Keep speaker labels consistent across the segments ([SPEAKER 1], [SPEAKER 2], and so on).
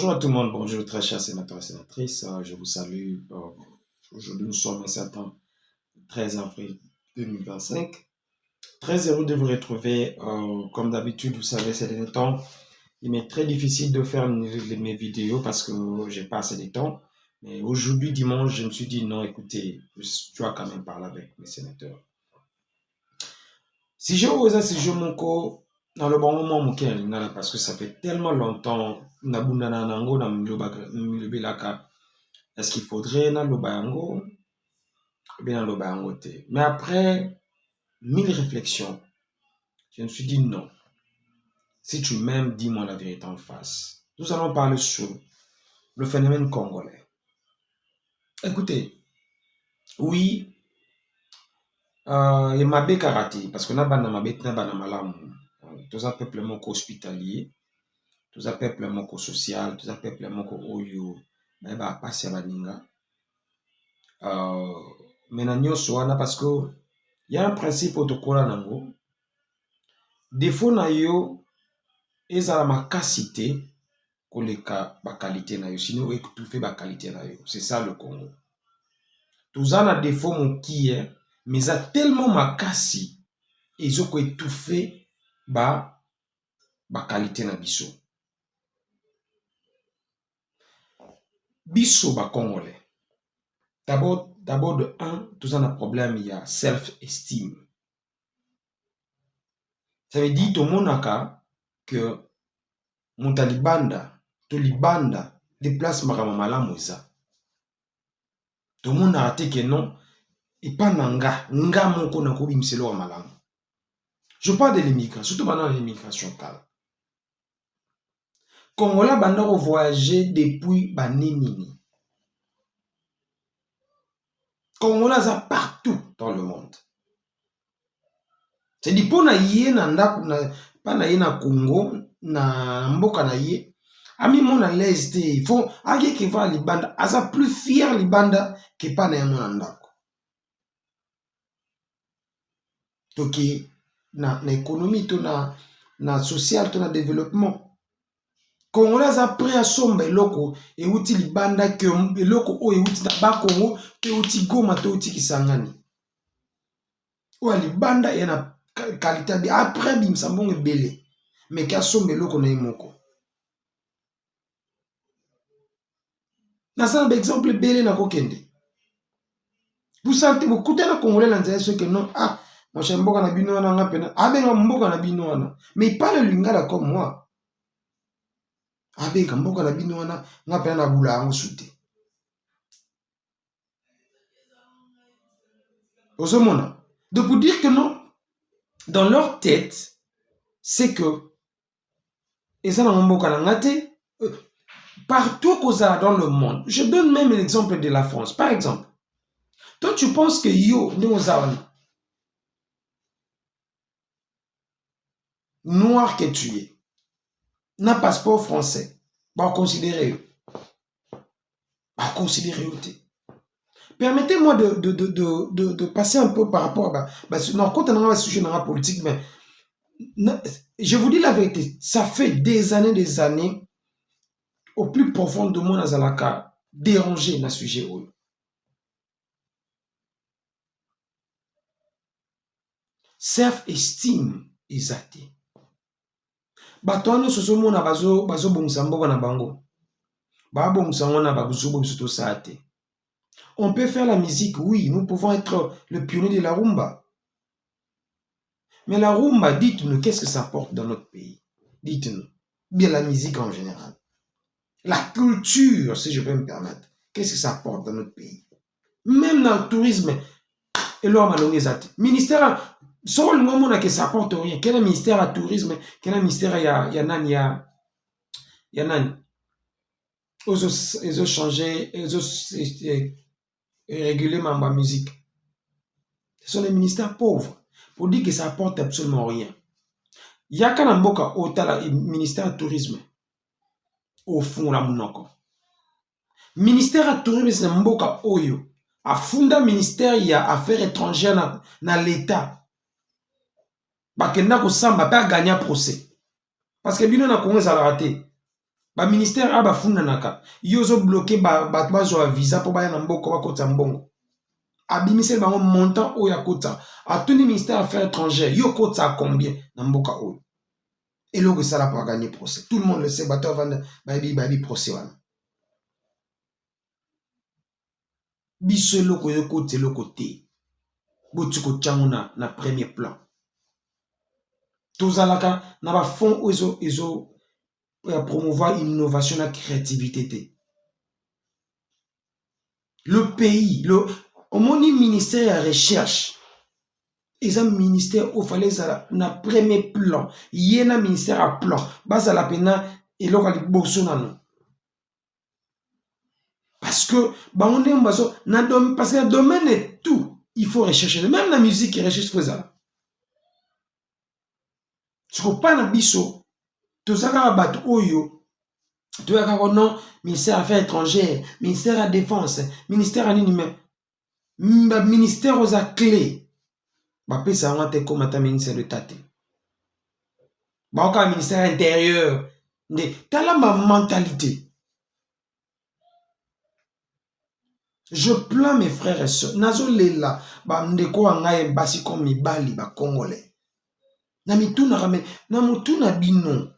[SPEAKER 1] Bonjour à tout le monde, bonjour très chers sénateurs et sénatrices, je vous salue. Aujourd'hui nous sommes un certain 13 avril 2025. Très heureux de vous retrouver. Comme d'habitude, vous savez, ces derniers temps, il m'est très difficile de faire mes vidéos parce que j'ai pas assez de temps. Mais aujourd'hui, dimanche, je me suis dit non, écoutez, je dois quand même parler avec mes sénateurs. Si je osais, si je m'en dans le bon moment, parce que ça fait tellement longtemps, est-ce qu'il faudrait na lobango ou bien lobango te? Mais après 1000 réflexions, je me suis dit non. Si tu m'aimes, dis-moi la vérité en face. Nous allons parler sur le phénomène congolais. Écoutez, oui, il m'a karaté parce que na bana mabe na bana malamu. Tous un peuple moko hospitalier, tous un peuple moko social, tous un peuple moko oyo ba pasi baninga. Maintenant soana parce que il y a un principe autocollant nango. Défaut na yo ezala makasité koleka ba qualité na yo sinon étouffer ba qualité na yo. C'est ça le Congo. Tous en défaut mon qui est mais ça tellement makasi ils ont étouffer ba qualité na biso. Biso ba congolais. D'abord de un, tous en a problème, il y a self-esteem. Ça veut dire tout le monde que mon talibanda, to libanda, déplace maramamala moza. Tout le monde a raté que non, et pas nga moko na kobi mselo wa malamu. Je parle de l'immigration, surtout pendant l'immigration calme. Congolais banda ko voyager depuis baninini. Congolais ça partout dans le monde. C'est dit pour na yé na ndaku na pas na yé na Congo na mboka na yé. Ami mon à l'aise il faut agi qui va libanda asa plus fier libanda que pas na mon ndako. Donc na économie to na social to na développement. Congolais a pris à sombe eloko et outi libanda que eloko o e outi na ba Congo te outi Goma te outi Kisangani. Ou libanda y na qualité bien après bim sambon belé mais qu'à sombe eloko na imoko. Na ça exemple belé na kokende. Vous sentez beaucoup de Congolais dans ce que non ah moi je mboka na bino na ngapena abenga mboka na bino na mais il parle lingala comme moi. Abenga mboka na bino na ngapena na bula ngo souté. Osomona. Donc pour dire que non dans leur tête c'est que et ça na mboka na ngate partout dans le monde. Je donne même l'exemple de la France par exemple. Toi tu penses que yo nous avons noir que tu es, n'a passeport français, va considérer. Permettez-moi de passer un peu par rapport à non, quand on a un sujet dans la politique, mais je vous dis la vérité, ça fait des années, au plus profond de mon azalaka, déranger dans ce sujet. Self-esteem is athée. Batoano sosomo na bazo bongisa mboka na bango. Ba bongisa ngona ba kusubo biso saate. On peut faire la musique, oui, nous pouvons être le pionnier de la rumba. Mais la rumba, dites-nous, qu'est-ce que ça apporte dans notre pays? Dites-nous. Bien la musique en général. La culture, si je peux me permettre. Qu'est-ce que ça apporte dans notre pays? Même dans le tourisme, et l'homme a longué zate. Ministère sur le moment que ça apporte rien. Quel est le ministère à tourisme? Quel est le ministère ya nani? Ils ont changé, ils ont réguler ma musique. Ce sont les ministères pauvres. Pour dire que ça apporte absolument rien. Il y a qu'un mboka au ministère du tourisme. Au fond, la mounoko. Ministère du tourisme, c'est un mboka oyo. A funda ministère, il y a affaires étrangères dans l'État. Bakenda ko samba pas gagner procès. Parce que bino na Congo ça l'a raté. ba ministère aba funanaka yozo bloquer ba bazwa visa pour ba na mboko ba kota mbongo abimisel bango montant o ya kota atuni ministère affaires étrangères yo kota combien na mboka o et loko sala pour gagner procès tout le monde le sait bato vanda babi procès wana biso loko yo kote loko te botu ko tchango na premier plan tozalaka na ba fonds ezo promouvoir innovation et créativité. Le pays, au moins ministère de recherche, ils ont un ministère où fallait na premier plan. Il y a un ministère à plan. Bas à la peine et là on va parce que on est parce que le domaine est tout. Il faut rechercher. Même la musique qui recherche ça. Je ne pas na biso. Tout ça va battre oyo. Tu vois quand non ministère des Affaires étrangères, ministère de la Défense, ministère anonyme, ministère aux clés. Bah ça on a comme un ministère de tate. Bah encore ministère intérieur. T'as là ma mentalité. Je plains mes frères et sœurs. Nazo lela ba ndeko angaye basi comme mibali ba congolais. Na mituna rame na mutuna bino.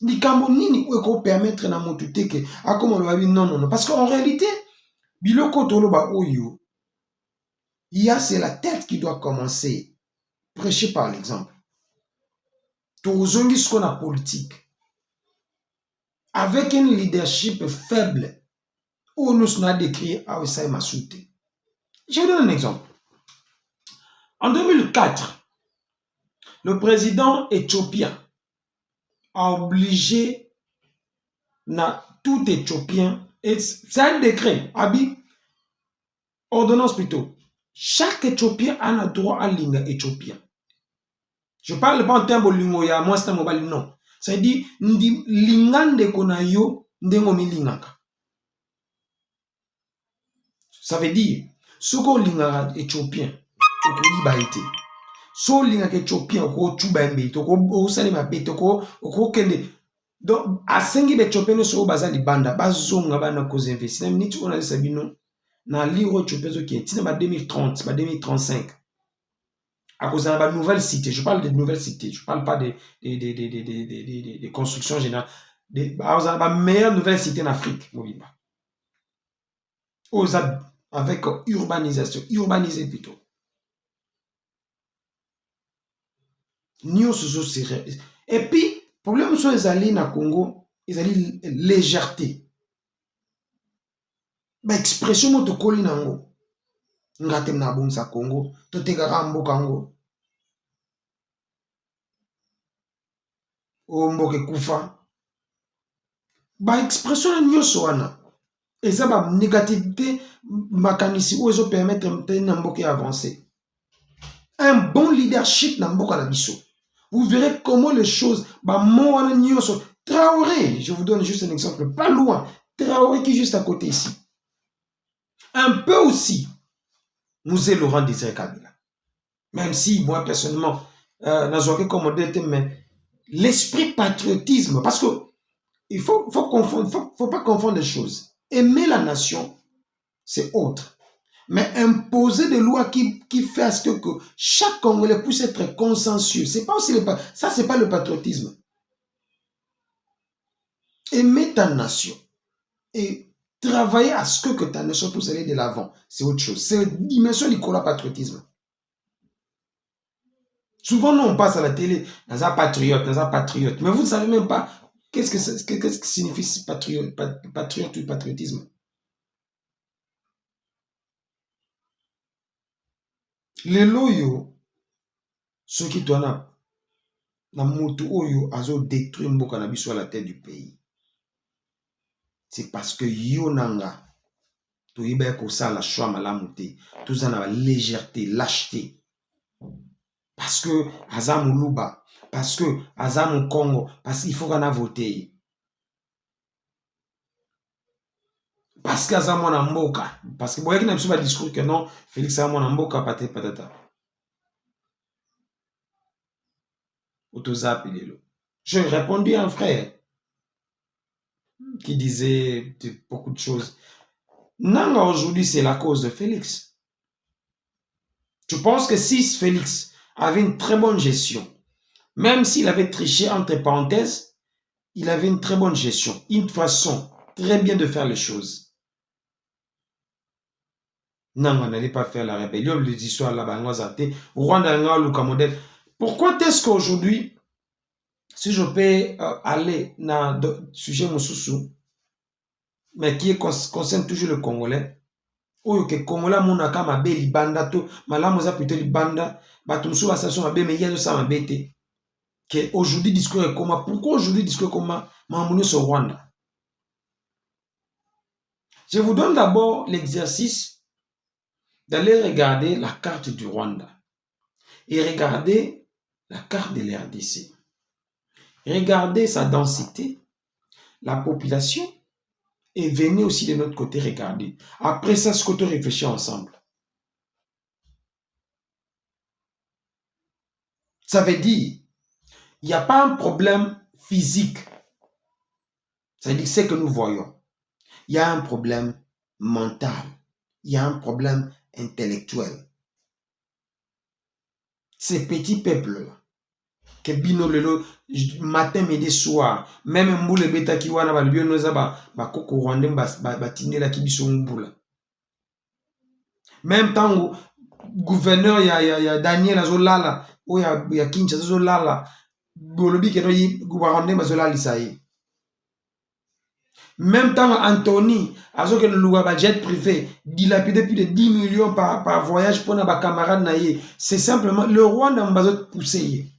[SPEAKER 1] Likambo nini eko permettre na motu teke akoma lo babi non parce qu'en réalité biloko tolo ba oyo il y a c'est la tête qui doit commencer prêcher par l'exemple. Tozongi ce na politique avec un leadership faible où nous n'a décrit à Osaï Massoute. Je vous donne un exemple. En 2004, le président éthiopien a obligé tout Éthiopien, c'est un décret, ordonnance plutôt. Chaque Éthiopien a le droit à l'ingé éthiopien. Je parle pas en termes de lingoya, moi c'est un mobile, non. Ça dit, lingande konayo ndengomi lingaka. Ça veut dire, ce qu'on lingara éthiopien, au baïté. So lingaka éthiopien, au chuba mbé, au salima bête, au kende. Donc, à 5 éthiopien, so baza libanda, bazonga bana cause investi. Na minute on a dit sabino, na liro éthiopien qui est, ba 2030, ba 2035. À cause de la nouvelle cité, je parle de nouvelles cités, je ne parle pas des constructions générales. La meilleure nouvelle cité en Afrique, avec urbanisation, urbanisé plutôt. Et puis, le problème sur les alliés na Congo, ils allaient légèreté. Expression moto koli nango. Ngate na bonsa Congo, to tegara mboka ngo. O mboke kufa. Ba expression nyoso wana. Et ça ba négativité makanisi ou ezo permettre na mboke avancer. Un bon leadership na mboka na biso. Vous verrez comment les choses ba mo wana nyoso. Traoré, je vous donne juste un exemple pas loin. Traoré qui est juste à côté ici. Un peu aussi Mouzé Laurent Désiré Kabila. Même si, moi, personnellement, n'azouake comme mais l'esprit patriotisme, parce que il faut pas confondre les choses. Aimer la nation, c'est autre. Mais imposer des lois qui fait à ce que chaque Congolais puisse être consensueux, c'est pas aussi ça, c'est pas le patriotisme. Aimer ta nation et travailler à ce que ta nation puisse aller de l'avant, c'est autre chose. C'est une dimension du patriotisme. Souvent, nous, on passe à la télé, dans un patriote. Mais vous ne savez même pas qu'est-ce que signifie patriote ou patriotisme. Les loyaux, ceux qui tournent na moto oyo azo détruire mboka na biso à la tête du pays. C'est parce que yonanga to yeba ko ça la choix malamu te, tout ça na la légèreté, lâcheté. Parce que Azam Luba, parce que Azam Congo, parce qu'il faut qu'on a voté. Parce qu'Azam Mboka, parce que vous voyez qu'il n'y a pas de discours que non, Félix Azam Mboka, patata. Autozap, il est là. J'ai répondu à un frère qui disait beaucoup de choses. Nanga aujourd'hui, c'est la cause de Félix. Je pense que si Félix avait une très bonne gestion, même s'il avait triché entre parenthèses, il avait une très bonne gestion, une façon très bien de faire les choses. Non, on n'allait pas faire la rébellion, les histoires là-bas, Rwanda, Luka modèle. Pourquoi est-ce qu'aujourd'hui, si je peux aller dans le sujet Moussoussou, mais qui concerne toujours le Congolais, ou que Congolais monaka mabe libanda to malamu za plutôt libanda bato musu basation mabe mais yezo sa mabete que aujourd'hui discours est comment pourquoi aujourd'hui discours comment mamunu sur Rwanda. Je vous donne d'abord l'exercice d'aller regarder la carte du Rwanda et regarder la carte de l'RDC. Regardez sa densité, la population, et venez aussi de notre côté regarder. Après ça, ce qu'on réfléchit ensemble. Ça veut dire, il n'y a pas un problème physique. Ça veut dire ce que nous voyons. Il y a un problème mental. Il y a un problème intellectuel. Ces petits peuples-là, que bino lelo matin midi soir même mbule beta ki wana balibio noza ba koko rwandais ba tinela ki biso mbula même tango gouverneur ya Daniel azolala o ya Kinshasa azolala bolobi ke no yi rwandais bazolala isaye même temps Anthony azoke no luwa ba jet privé dilapidé plus de 10 millions par voyage pour na ba camarade na ye c'est simplement le Rwanda mbazo pousser.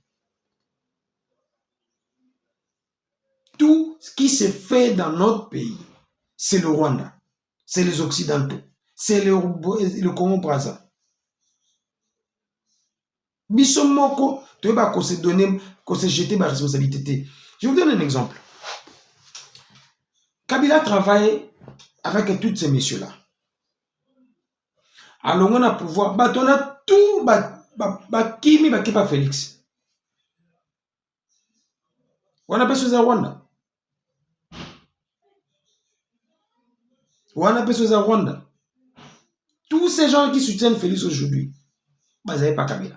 [SPEAKER 1] Tout ce qui se fait dans notre pays, c'est le Rwanda, c'est les Occidentaux, c'est le Congo-Brazza. Bissomoko, tu vas qu'on se donne, qu'on se jette ma responsabilité. Je vous donne un exemple. Kabila travaille avec tous ces messieurs-là. Alors on a pouvoir, on a tout, Kimi, pas Félix. On a besoin de Rwanda. On a besoin de Rwanda. Tous ces gens qui soutiennent Félix aujourd'hui, ils n'avaient pas Kabila.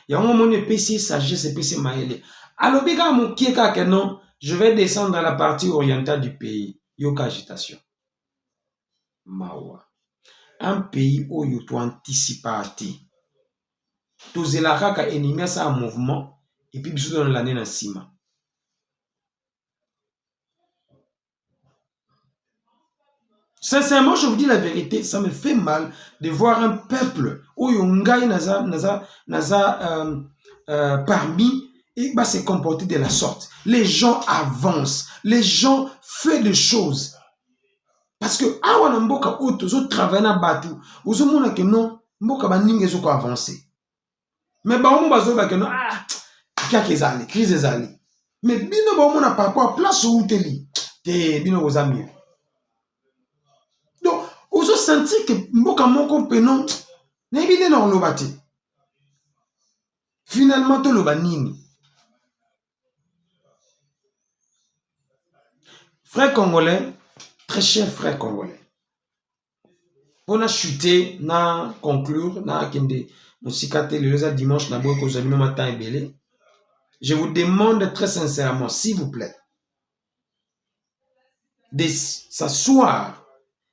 [SPEAKER 1] Il y a un moment où PC sagesse et PC maëlé. Alors, non, je vais descendre dans la partie orientale du pays. Yoka agitation. Mawa. Un pays où il faut anticiper. Tous les raka ennemi ça en mouvement et puis bisous dans l'année dans cima. Sincèrement, je vous dis la vérité, ça me fait mal de voir un peuple où Yongai parmi et va se comporter de la sorte. Les gens avancent, les gens font des choses. Parce que awa na mboka oto zo travailler na batu, ozo mona que non, mboka baninga zo ko avancer. Mais ba omo bazo ba que non kia kezali, crise ezali. Mais bino ba omo na papa place où teli. Te bino kozami. Ozo senti que mboka moko penon na ebile na loba te. Finalement to loba nini. Frère congolais, très cher frère congolais. On a chuté, na conclure, na kende musikate le dimanche na boy kozali no matin ebele. Je vous demande très sincèrement, s'il vous plaît, de s'asseoir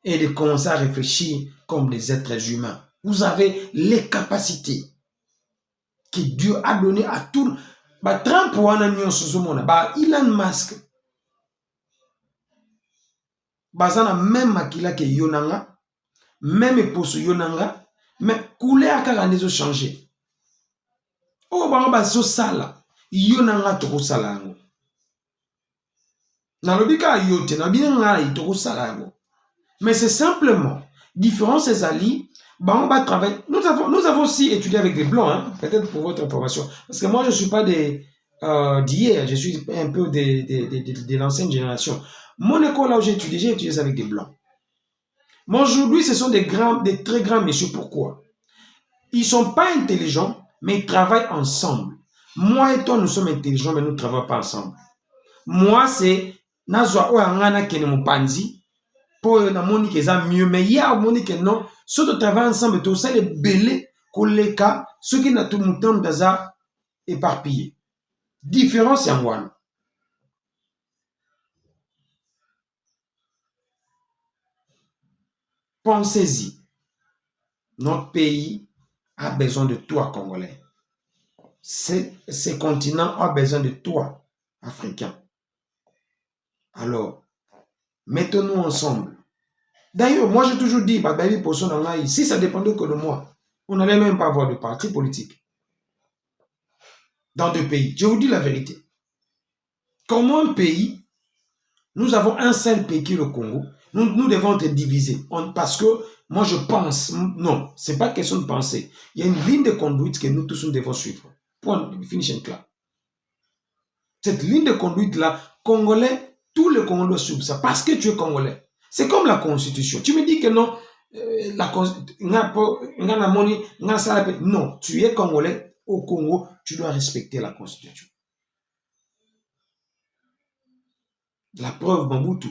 [SPEAKER 1] et de commencer à réfléchir comme des êtres humains. Vous avez les capacités que Dieu a données à tout. Trump wana nyonso zomona, Elon Musk, bazana même makila ke yonanga, même poso yonanga, mais couleur kaka nezo changer. Oh bazo sala, yonanga toko salango. Na lobika yote na binanga toko salango. Mais c'est simplement différence ces alliés. On va travailler. Nous avons aussi étudié avec des blancs, hein, peut-être pour votre information. Parce que moi, je ne suis pas d'hier, je suis un peu de l'ancienne génération. Mon école, là où j'ai étudié avec des blancs. Mais aujourd'hui, ce sont des très grands messieurs. Pourquoi? Ils ne sont pas intelligents, mais ils travaillent ensemble. Moi et toi, nous sommes intelligents, mais nous ne travaillons pas ensemble. Moi, c'est Nazwa Oangana Kene Panzi pour la monique est mieux, mais il y a monique non. Ceux qui travaillent ensemble, tout ça, les belés, collègues, ceux qui n'ont tout le temps d'aza éparpillé. Différence en moi. Pensez-y. Notre pays a besoin de toi, Congolais. Ce continent a besoin de toi, Africain. Alors, mettons-nous ensemble. D'ailleurs, moi j'ai toujours dit, si ça dépendait que de moi, on n'allait même pas avoir de parti politique dans deux pays. Je vous dis la vérité. Comment un pays, nous avons un seul pays qui est le Congo, nous devons être divisés. Parce que moi je pense, non, ce n'est pas question de penser. Il y a une ligne de conduite que nous tous nous devons suivre. Point, finish and clair. Cette ligne de conduite-là, Congolais, tous les Congolais doivent suivre ça. Parce que tu es Congolais. C'est comme la Constitution. Tu me dis que non, non, tu es Congolais. Au Congo, tu dois respecter la Constitution. La preuve, Mabutu,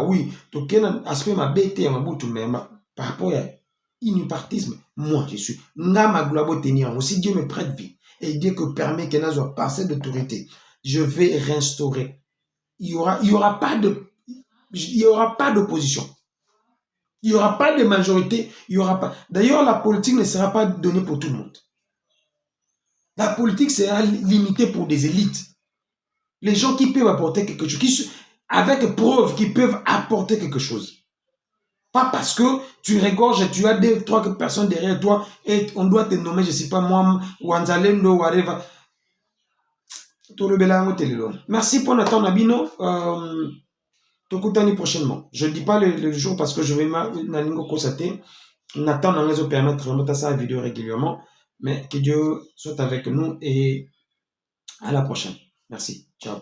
[SPEAKER 1] oui, tu as aspect ma bête Mabutu, mais par rapport à l'unipartisme, moi je suis. Si Dieu me prête vie et Dieu que permet qu'il y soit passé d'autorité, je vais restaurer. Il y aura pas d'opposition. Il n'y aura pas de majorité. Il y aura pas. D'ailleurs, la politique ne sera pas donnée pour tout le monde. La politique sera limitée pour des élites. Les gens qui peuvent apporter quelque chose, avec preuve qu'ils peuvent apporter quelque chose. Pas parce que tu regorges et tu as 2-3 personnes derrière toi et on doit te nommer, je ne sais pas moi, Wanzalendo, whatever. Merci pour notre temps, Nabino. Tokutani prochainement. Je ne dis pas le jour parce que je vais m'alingo constater. Nathan n'a pas permettre de mettre ça en vidéo régulièrement. Mais que Dieu soit avec nous et à la prochaine. Merci. Ciao.